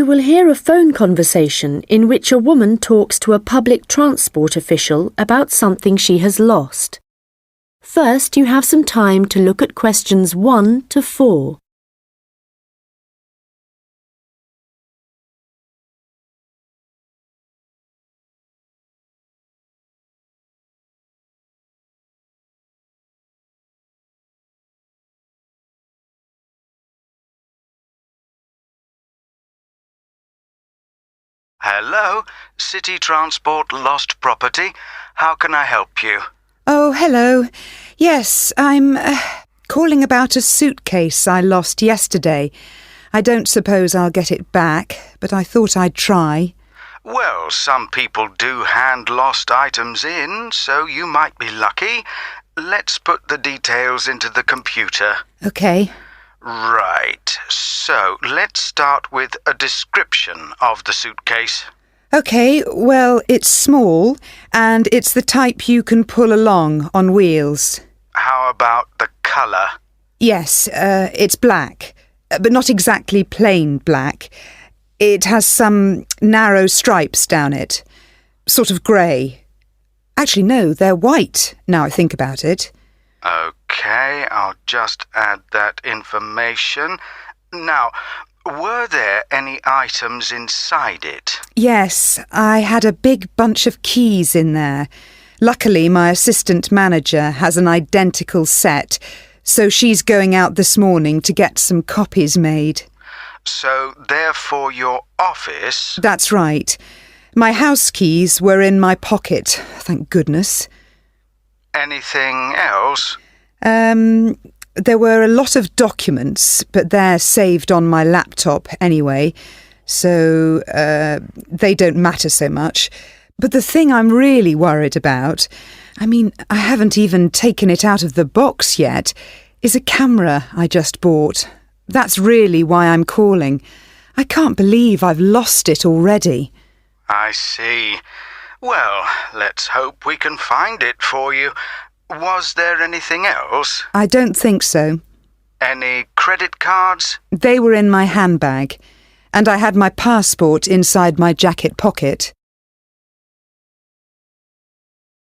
You will hear a phone conversation in which a woman talks to a public transport official about something she has lost. First, you have some time to look at questions 1 to 4. Hello, City Transport Lost Property. How can I help you? Oh, hello. Yes, I'm calling about a suitcase I lost yesterday. I don't suppose I'll get it back, but I thought I'd try. Well, some people do hand lost items in, so you might be lucky. Let's put the details into the computer. OK. Right, so let's start with a description of the suitcase. OK, well, it's small, and it's the type you can pull along on wheels. How about the colour? Yes, it's black, but not exactly plain black. It has some narrow stripes down it, sort of grey. Actually, no, they're white, now I think about it. OK, I'll just add that information. Now, were there any items inside it? Yes, I had a big bunch of keys in there. Luckily, my assistant manager has an identical set, so she's going out this morning to get some copies made. So, therefore, your office... That's right. My house keys were in my pocket, thank goodness. Anything else? There were a lot of documents, but they're saved on my laptop anyway, so they don't matter so much. But the thing I'm really worried about, I haven't even taken it out of the box yet, is a camera I just bought. That's really why I'm calling. I can't believe I've lost it already. I see. Well, let's hope we can find it for you. Was there anything else? I don't think so. Any credit cards? They were in my handbag, and I had my passport inside my jacket pocket.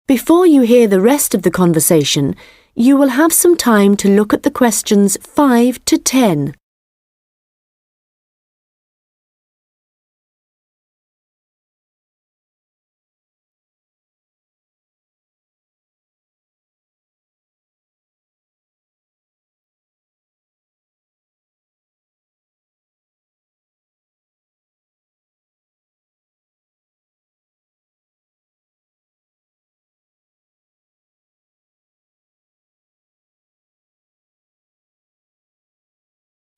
Before you hear the rest of the conversation, you will have some time to look at the questions 5 to 10.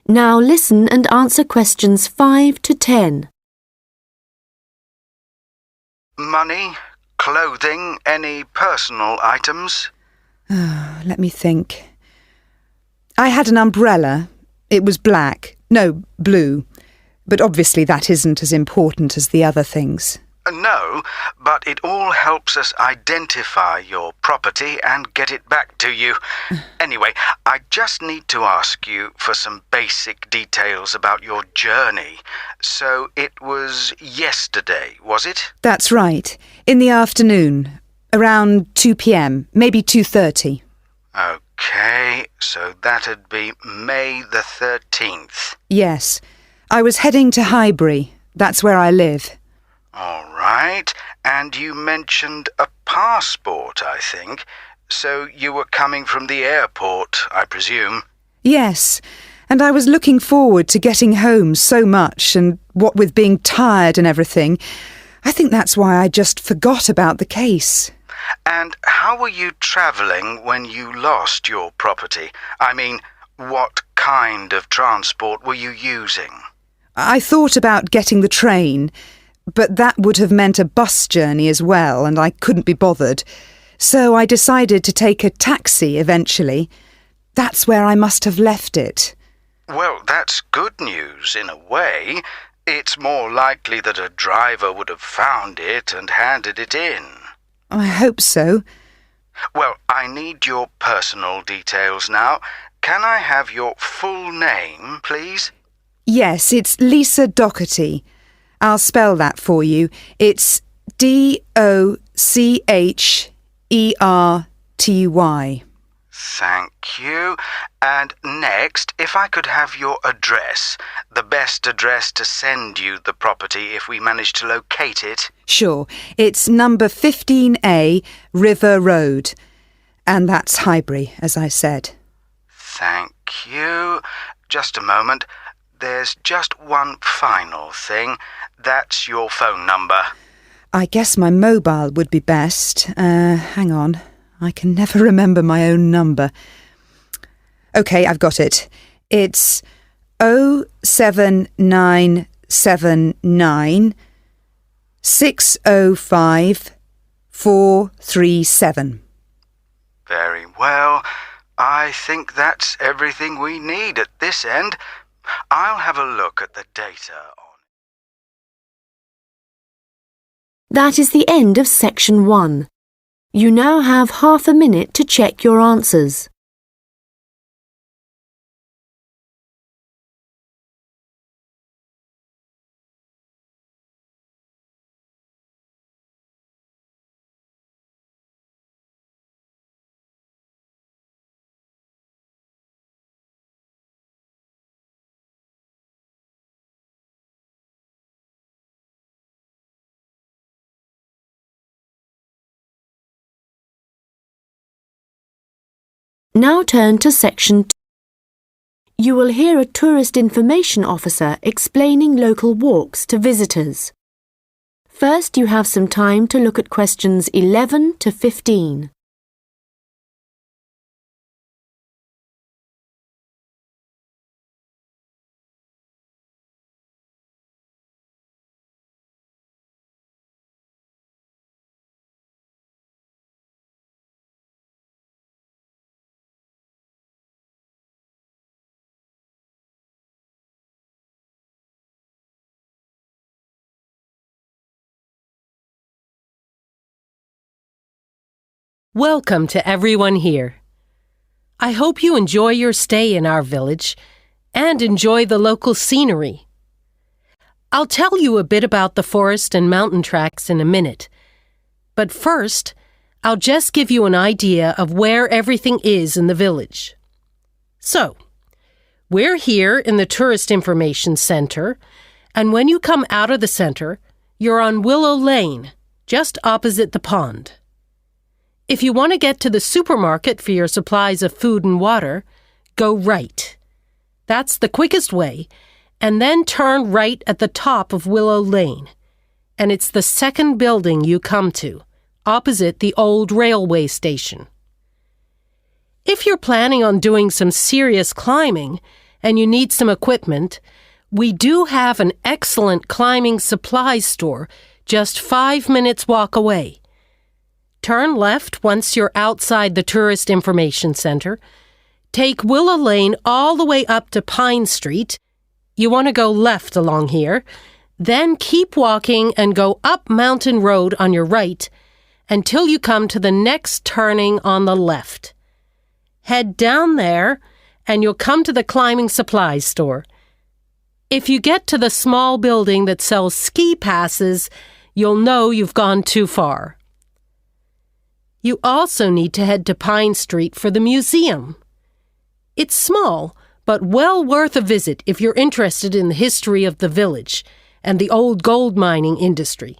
Now listen and answer questions 5 to 10. Money, clothing, any personal items? Let me think. I had an umbrella. It was black. No, blue. But obviously that isn't as important as the other things. No, but it all helps us identify your property and get it back to you. Anyway, I just need to ask you for some basic details about your journey. So it was yesterday, was it? That's right. In the afternoon. Around 2 p.m, maybe 2:30. OK, so that'd be May the 13th. Yes. I was heading to Highbury. That's where I live. All right, and you mentioned a passport, I think. So you were coming from the airport, I presume? Yes, and I was looking forward to getting home so much, and what with being tired and everything, I think that's why I just forgot about the case. And how were you travelling when you lost your property? I mean, what kind of transport were you using? I thought about getting the train, but that would have meant a bus journey as well, and I couldn't be bothered. So I decided to take a taxi eventually. That's where I must have left it. Well, that's good news in a way. It's more likely that a driver would have found it and handed it in. I hope so. Well, I need your personal details now. Can I have your full name, please? Yes, it's Lisa Docherty. I'll spell that for you. It's Docherty. Thank you. And next, if I could have your address, the best address to send you the property if we manage to locate it. Sure. It's number 15A, River Road. And that's Highbury, as I said. Thank you. Just a moment. There's just one final thing. That's your phone number. I guess my mobile would be best. Hang on. I can never remember my own number. OK, I've got it. It's 07979 605 437. Very well. I think that's everything we need at this end. I'll have a look at the data on. That is the end of section 1. You now have half a minute to check your answers. Now turn to section 2. You will hear a tourist information officer explaining local walks to visitors. First, you have some time to look at questions 11 to 15. Welcome to everyone here. I hope you enjoy your stay in our village and enjoy the local scenery. I'll tell you a bit about the forest and mountain tracks in a minute, but first, I'll just give you an idea of where everything is in the village. So, we're here in the Tourist Information Center, and when you come out of the center, you're on Willow Lane, just opposite the pond. If you want to get to the supermarket for your supplies of food and water, go right. That's the quickest way, and then turn right at the top of Willow Lane. And it's the second building you come to, opposite the old railway station. If you're planning on doing some serious climbing and you need some equipment, we do have an excellent climbing supplies store just 5 minutes walk away. Turn left once you're outside the Tourist Information Center. Take Willow Lane all the way up to Pine Street. You want to go left along here. Then keep walking and go up Mountain Road on your right until you come to the next turning on the left. Head down there and you'll come to the climbing supplies store. If you get to the small building that sells ski passes, you'll know you've gone too far. You also need to head to Pine Street for the museum. It's small, but well worth a visit if you're interested in the history of the village and the old gold mining industry.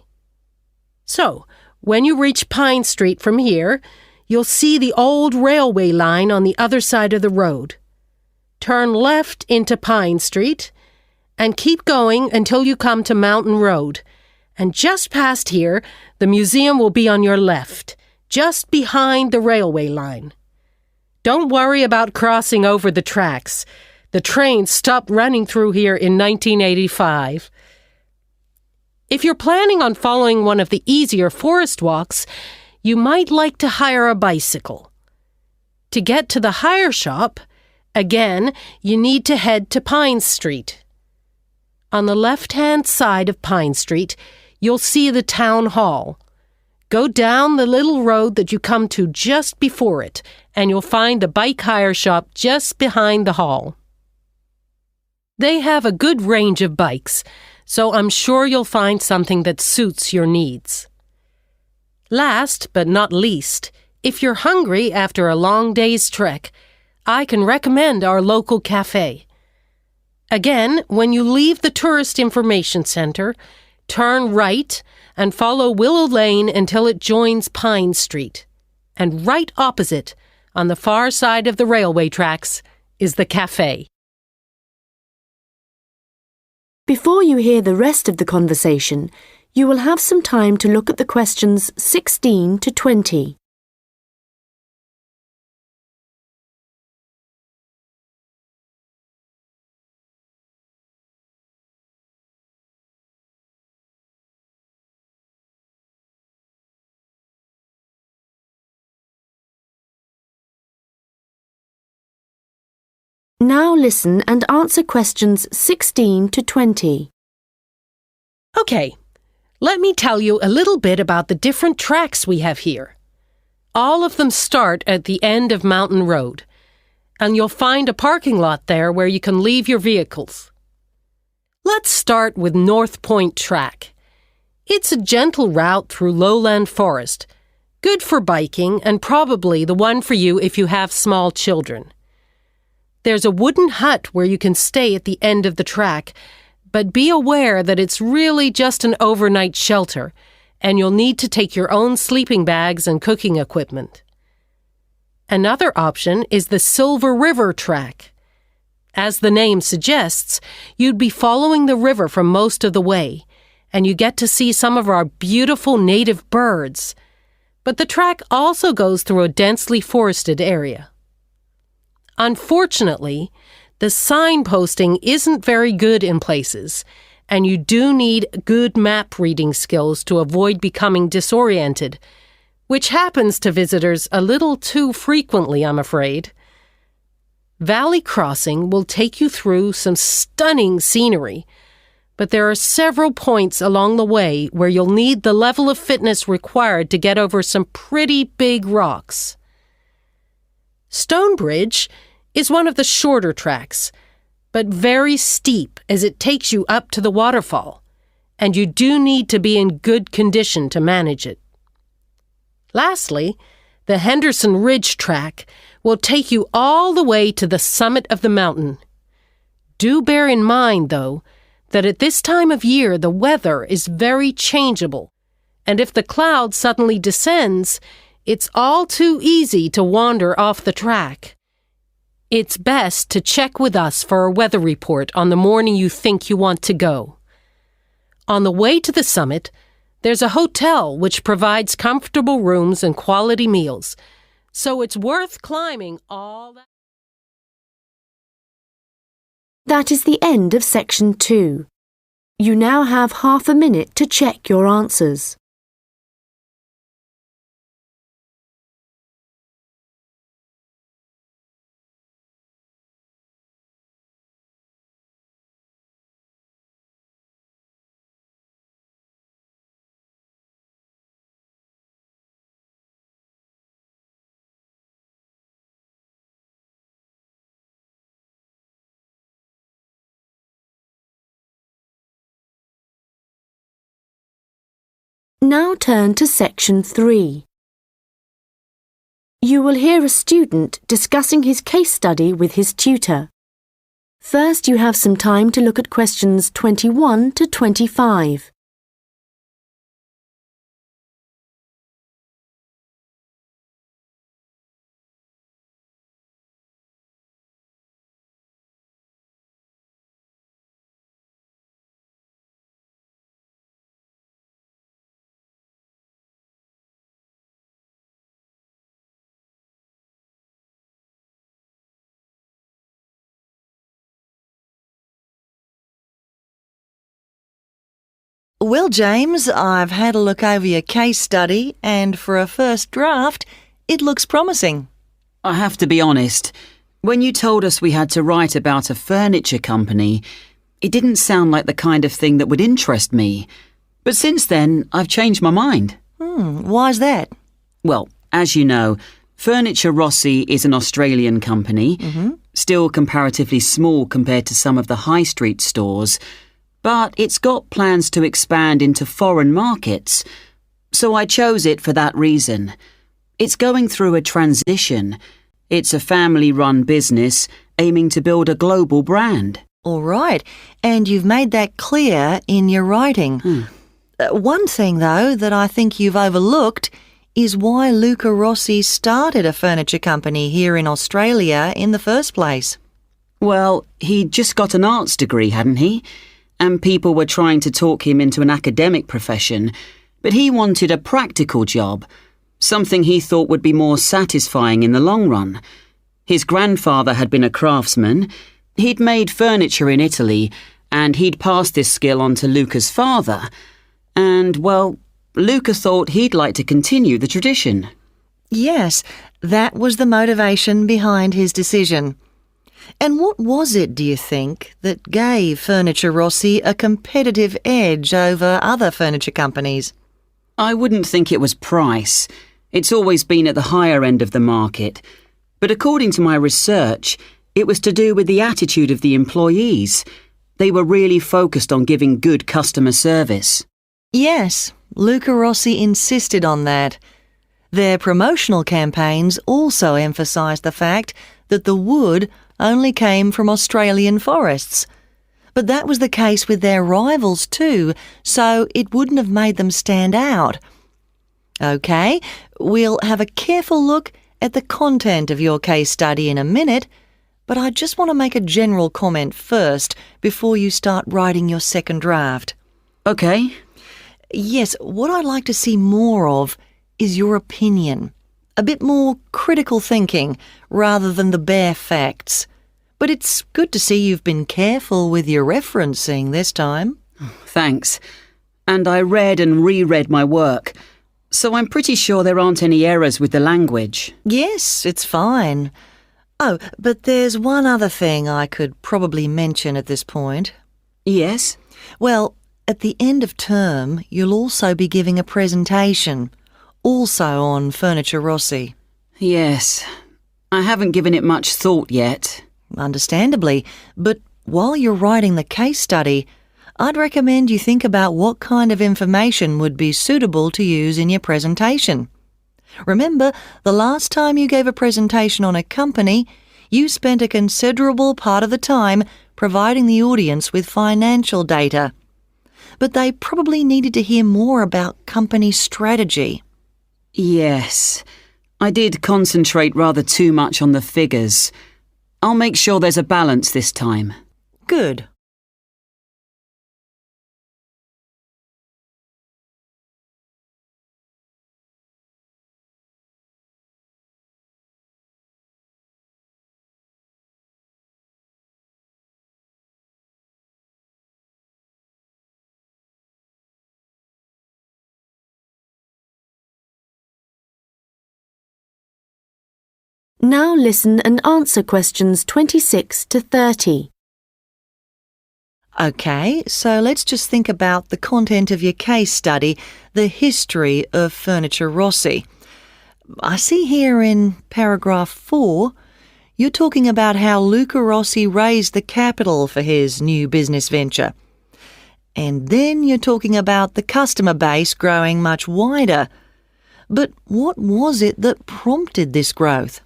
So, when you reach Pine Street from here, you'll see the old railway line on the other side of the road. Turn left into Pine Street and keep going until you come to Mountain Road. And just past here, the museum will be on your left, just behind the railway line. Don't worry about crossing over the tracks. The train stopped running through here in 1985. If you're planning on following one of the easier forest walks, you might like to hire a bicycle. To get to the hire shop, again, you need to head to Pine Street. On the left-hand side of Pine Street, you'll see the town hall. Go down the little road that you come to just before it, and you'll find the bike hire shop just behind the hall. They have a good range of bikes, so I'm sure you'll find something that suits your needs. Last but not least, if you're hungry after a long day's trek, I can recommend our local cafe. Again, when you leave the Tourist Information Center, turn right and follow Willow Lane until it joins Pine Street. And right opposite, on the far side of the railway tracks, is the cafe. Before you hear the rest of the conversation, you will have some time to look at the questions 16 to 20. Now listen and answer questions 16 to 20. Okay, let me tell you a little bit about the different tracks we have here. All of them start at the end of Mountain Road, and you'll find a parking lot there where you can leave your vehicles. Let's start with North Point Track. It's a gentle route through lowland forest, good for biking and probably the one for you if you have small children. There's a wooden hut where you can stay at the end of the track, but be aware that it's really just an overnight shelter, and you'll need to take your own sleeping bags and cooking equipment. Another option is the Silver River Track. As the name suggests, you'd be following the river for most of the way, and you get to see some of our beautiful native birds. But the track also goes through a densely forested area. Unfortunately, the signposting isn't very good in places, and you do need good map reading skills to avoid becoming disoriented, which happens to visitors a little too frequently, I'm afraid. Valley Crossing will take you through some stunning scenery, but there are several points along the way where you'll need the level of fitness required to get over some pretty big rocks. Stonebridge is one of the shorter tracks, but very steep as it takes you up to the waterfall, and you do need to be in good condition to manage it. Lastly, the Henderson Ridge track will take you all the way to the summit of the mountain. Do bear in mind, though, that at this time of year the weather is very changeable, and if the cloud suddenly descends, it's all too easy to wander off the track. It's best to check with us for a weather report on the morning you think you want to go. On the way to the summit, there's a hotel which provides comfortable rooms and quality meals, so it's worth climbing all that. That is the end of section 2. You now have half a minute to check your answers. Now turn to section 3. You will hear a student discussing his case study with his tutor. First, you have some time to look at questions 21 to 25. Well, James, I've had a look over your case study, and for a first draft, it looks promising. I have to be honest, when you told us we had to write about a furniture company, it didn't sound like the kind of thing that would interest me. But since then, I've changed my mind. Why's that? Well, as you know, Furniture Rossi is an Australian company, still comparatively small compared to some of the high street stores, but it's got plans to expand into foreign markets, so I chose it for that reason. It's going through a transition. It's a family-run business aiming to build a global brand. All right, and you've made that clear in your writing. One thing, though, that I think you've overlooked is why Luca Rossi started a furniture company here in Australia in the first place. Well, he'd just got an arts degree, hadn't he? And people were trying to talk him into an academic profession, but he wanted a practical job, something he thought would be more satisfying in the long run. His grandfather had been a craftsman. He'd made furniture in Italy, and he'd passed this skill on to Luca's father. And, well, Luca thought he'd like to continue the tradition. Yes, that was the motivation behind his decision. And what was it, do you think, that gave Furniture Rossi a competitive edge over other furniture companies? I wouldn't think it was price. It's always been at the higher end of the market. But according to my research, it was to do with the attitude of the employees. They were really focused on giving good customer service. Yes, Luca Rossi insisted on that. Their promotional campaigns also emphasised the fact that the wood only came from Australian forests. But that was the case with their rivals too, so it wouldn't have made them stand out. OK, we'll have a careful look at the content of your case study in a minute, but I just want to make a general comment first before you start writing your second draft. OK. Yes, what I'd like to see more of is your opinion. A bit more critical thinking rather than the bare facts. But it's good to see you've been careful with your referencing this time. Thanks. And I read and reread my work, so I'm pretty sure there aren't any errors with the language. Yes, it's fine. Oh, but there's one other thing I could probably mention at this point. Yes? Well, at the end of term, you'll also be giving a presentation, also on Furniture Rossi. Yes. I haven't given it much thought yet. Understandably, but while you're writing the case study, I'd recommend you think about what kind of information would be suitable to use in your presentation. Remember, the last time you gave a presentation on a company, you spent a considerable part of the time providing the audience with financial data. But they probably needed to hear more about company strategy. Yes. I did concentrate rather too much on the figures. I'll make sure there's a balance this time. Good. Now listen and answer questions 26 to 30. OK, so let's just think about the content of your case study, the history of Furniture Rossi. I see here in paragraph 4, you're talking about how Luca Rossi raised the capital for his new business venture. And then you're talking about the customer base growing much wider. But what was it that prompted this growth?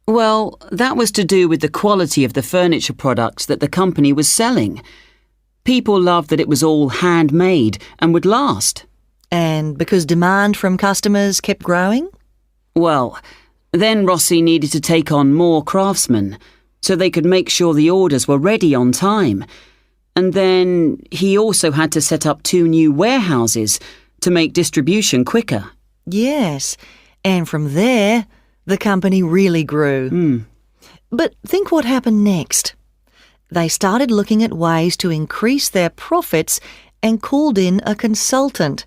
Well, that was to do with the quality of the furniture products that the company was selling. People loved that it was all handmade and would last. And because demand from customers kept growing? Well, then Rossi needed to take on more craftsmen so they could make sure the orders were ready on time. And then he also had to set up 2 new warehouses to make distribution quicker. Yes, and from there, the company really grew. But think what happened next. They started looking at ways to increase their profits and called in a consultant.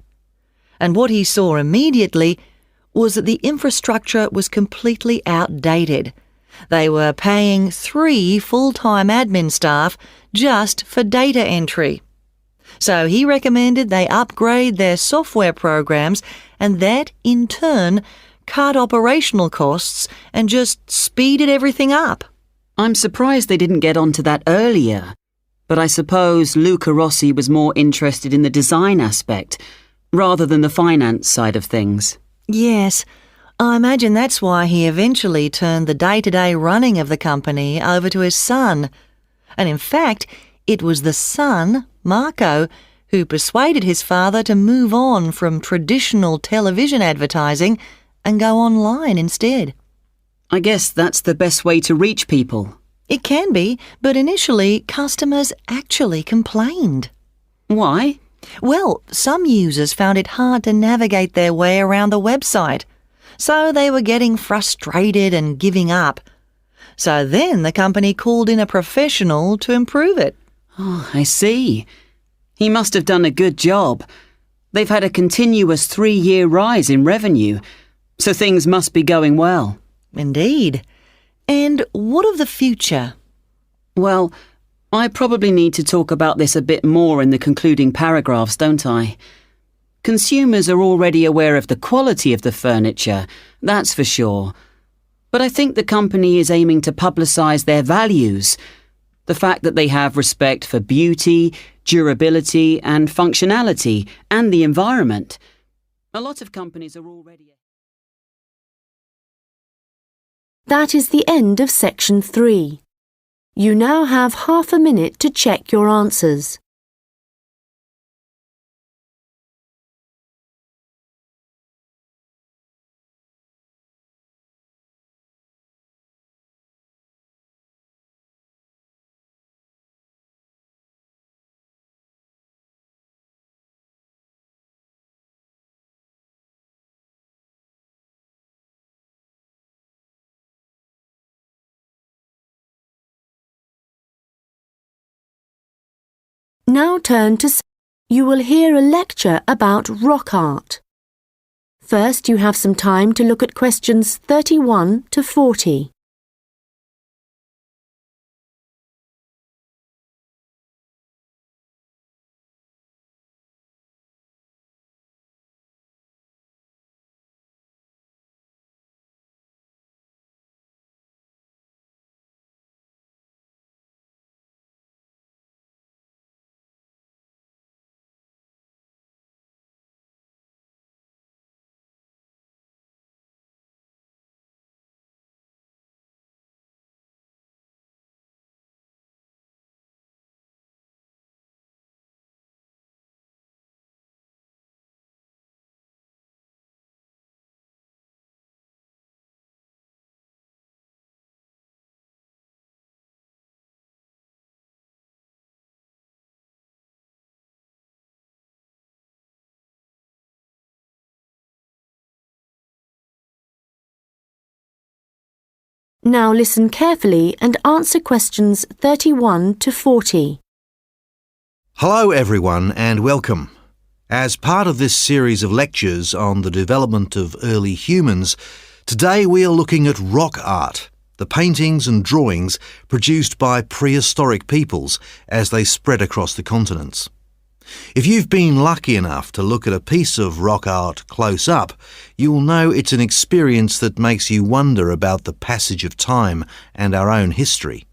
And what he saw immediately was that the infrastructure was completely outdated. They were paying 3 full-time admin staff just for data entry. So he recommended they upgrade their software programs, and that, in turn, cut operational costs and just speeded everything up. I'm surprised they didn't get onto that earlier. But I suppose Luca Rossi was more interested in the design aspect, rather than the finance side of things. Yes, I imagine that's why he eventually turned the day-to-day running of the company over to his son. And in fact, it was the son, Marco, who persuaded his father to move on from traditional television advertising and go online instead. I guess that's the best way to reach people. It can be, but initially customers actually complained. Why? Well, some users found it hard to navigate their way around the website, so they were getting frustrated and giving up. So then the company called in a professional to improve it. Oh, I see. He must have done a good job. They've had a continuous 3-year rise in revenue, so things must be going well. Indeed. And what of the future? Well, I probably need to talk about this a bit more in the concluding paragraphs, don't I? Consumers are already aware of the quality of the furniture, that's for sure. But I think the company is aiming to publicise their values. The fact that they have respect for beauty, durability and functionality and the environment. A lot of companies are already... That is the end of section 3. You now have half a minute to check your answers. Now turn to... You will hear a lecture about rock art. First, you have some time to look at questions 31 to 40. Now listen carefully and answer questions 31 to 40. Hello everyone and welcome. As part of this series of lectures on the development of early humans, today we are looking at rock art, the paintings and drawings produced by prehistoric peoples as they spread across the continents. If you've been lucky enough to look at a piece of rock art close up, you'll know it's an experience that makes you wonder about the passage of time and our own history.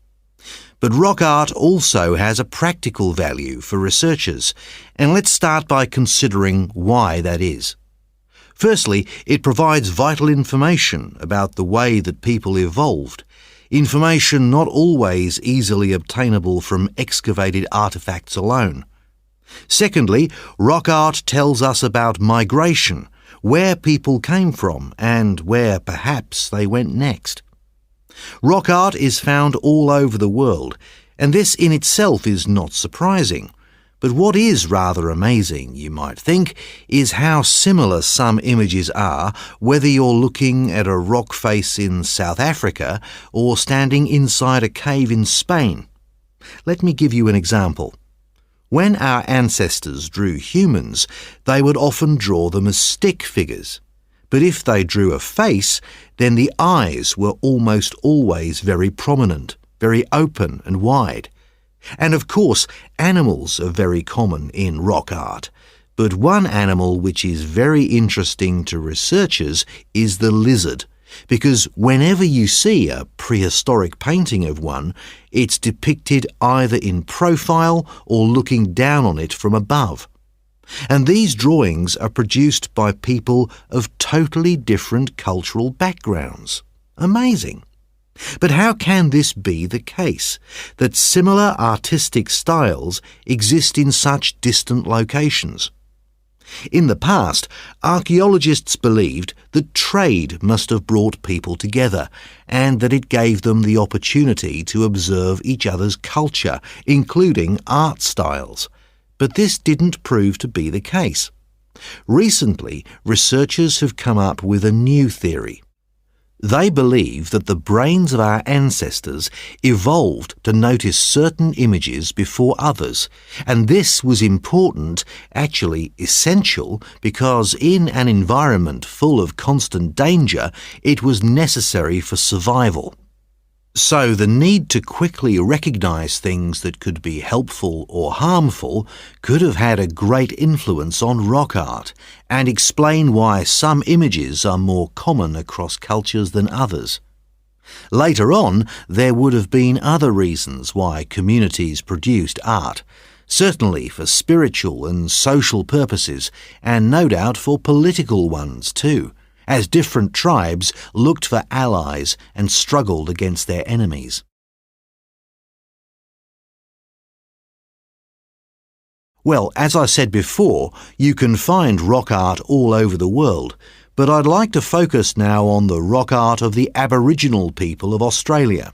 But rock art also has a practical value for researchers, and let's start by considering why that is. Firstly, it provides vital information about the way that people evolved, information not always easily obtainable from excavated artefacts alone. Secondly, rock art tells us about migration, where people came from and where perhaps they went next. Rock art is found all over the world, and this in itself is not surprising. But what is rather amazing, you might think, is how similar some images are, whether you're looking at a rock face in South Africa or standing inside a cave in Spain. Let me give you an example. When our ancestors drew humans, they would often draw them as stick figures. But if they drew a face, then the eyes were almost always very prominent, very open and wide. And of course, animals are very common in rock art. But one animal which is very interesting to researchers is the lizard, because whenever you see a prehistoric painting of one, it's depicted either in profile or looking down on it from above. And these drawings are produced by people of totally different cultural backgrounds. Amazing. But how can this be the case, that similar artistic styles exist in such distant locations? In the past, archaeologists believed that trade must have brought people together and that it gave them the opportunity to observe each other's culture, including art styles. But this didn't prove to be the case. Recently, researchers have come up with a new theory. They believe that the brains of our ancestors evolved to notice certain images before others, and this was important, actually essential, because in an environment full of constant danger, it was necessary for survival. So the need to quickly recognise things that could be helpful or harmful could have had a great influence on rock art and explain why some images are more common across cultures than others. Later on, there would have been other reasons why communities produced art, certainly for spiritual and social purposes, and no doubt for political ones too, as different tribes looked for allies and struggled against their enemies. Well, as I said before, you can find rock art all over the world, but I'd like to focus now on the rock art of the Aboriginal people of Australia.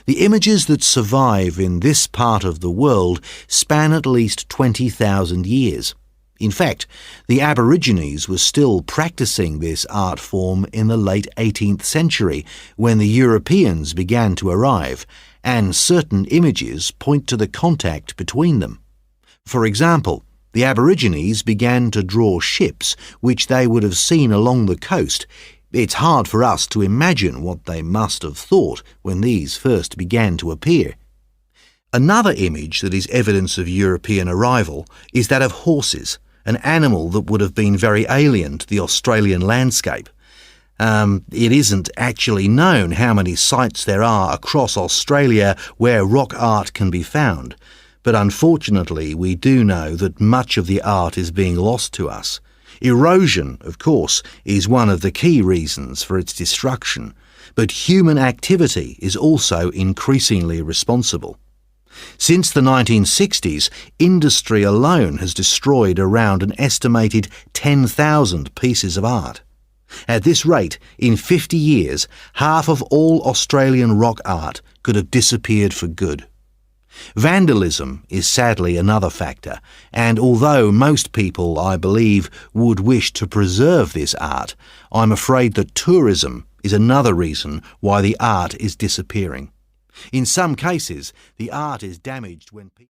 The images that survive in this part of the world span at least 20,000 years. In fact, the Aborigines were still practicing this art form in the late 18th century when the Europeans began to arrive, and certain images point to the contact between them. For example, the Aborigines began to draw ships which they would have seen along the coast. It's hard for us to imagine what they must have thought when these first began to appear. Another image that is evidence of European arrival is that of horses, an animal that would have been very alien to the Australian landscape. It isn't actually known how many sites there are across Australia where rock art can be found, but unfortunately we do know that much of the art is being lost to us. Erosion, of course, is one of the key reasons for its destruction, but human activity is also increasingly responsible. Since the 1960s, industry alone has destroyed around an estimated 10,000 pieces of art. At this rate, in 50 years, half of all Australian rock art could have disappeared for good. Vandalism is sadly another factor, and although most people, I believe, would wish to preserve this art, I'm afraid that tourism is another reason why the art is disappearing. In some cases, the art is damaged when people